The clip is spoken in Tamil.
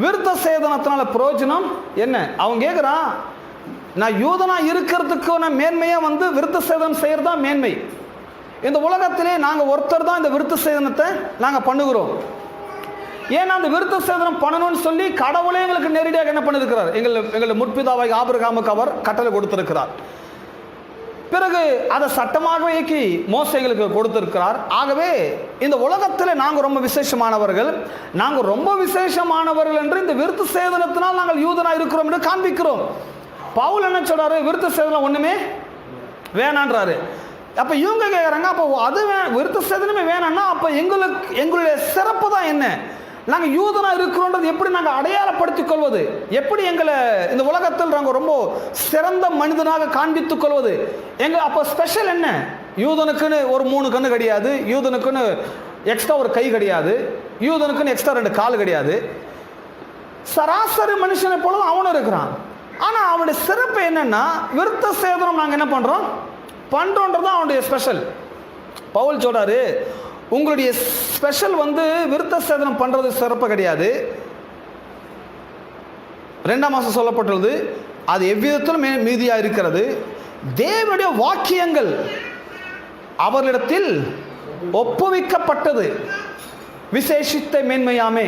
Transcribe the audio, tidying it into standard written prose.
விருத்த சேதனத்தினால பிரயோஜனம் என்ன? அவன் கேட்குறான், நான் யூதனா இருக்கிறதுக்கான மேன்மையா விருத்த சேதனம் செய்யறதா மேன்மை. இந்த உலகத்திலே நாங்கள் ஒருத்தர் தான் இந்த விருத்த சேதனத்தை நாங்கள் பண்ணுகிறோம். ஏன்னா அந்த விருத்த சேதனம் பண்ணணும்னு சொல்லி கடவுளே எங்களுக்கு நேரடியாக என்ன பண்ணிருக்கிறார்? எங்கள் முற்பிதாவாய் ஆபிரகாமுக்கு அவர் கட்டளை கொடுத்திருக்கிறார். பிறகு அதை சட்டமாக இயக்கி மோசே எங்களுக்கு கொடுத்திருக்கிறார். ஆகவே இந்த உலகத்தில் நாங்கள் ரொம்ப விசேஷமானவர்கள், நாங்கள் ரொம்ப விசேஷமானவர்கள் என்று இந்த விருத்த சேதனத்தினால் நாங்கள் யூதனா இருக்கிறோம் என்று காண்பிக்கிறோம். பவுல் என்ன சொல்றாரு? விருத்த சேதனம் ஒண்ணுமே வேணான்றாரு. அப்ப இவங்க கேட்குறாங்க, அப்போ அது விருத்த சேதனமே வேணாம்னா அப்ப எங்களுடைய சிறப்பு தான் என்ன? நாங்கள் யூதனா இருக்கிறோன்றது எப்படி நாங்கள் அடையாளப்படுத்திக் கொள்வது? எப்படி எங்களை இந்த உலகத்தில் நாங்கள் ரொம்ப சிறந்த மனிதனாக காண்பித்துக் கொள்வது? அப்போ ஸ்பெஷல் என்ன? யூதனுக்குன்னு ஒரு 3 கண்ணு கிடையாது, யூதனுக்குன்னு எக்ஸ்ட்ரா ஒரு கை கிடையாது, யூதனுக்குன்னு எக்ஸ்ட்ரா 2 கால் கிடையாது. சராசரி மனுஷனை போல அவனும் இருக்கிறான். ஆனால் அவனுடைய சிறப்பு என்னன்னா, விருத்த சேதனம் நாங்கள் என்ன பண்றோன்றது அவனுடைய ஸ்பெஷல். பவுல் சொல்றாரு, உங்களுடைய ஸ்பெஷல் விருத்த சேதனம் பண்றது சிறப்பு கிடையாது. 2ஆம் வசனம் சொல்லப்பட்டுள்ளது, அது எவ்விதத்திலும் மீதியா இருக்கிறது. தேவனுடைய வாக்கியங்கள் அவர்களிடத்தில் ஒப்புவிக்கப்பட்டது, விசேஷித்த மேன்மையாமே.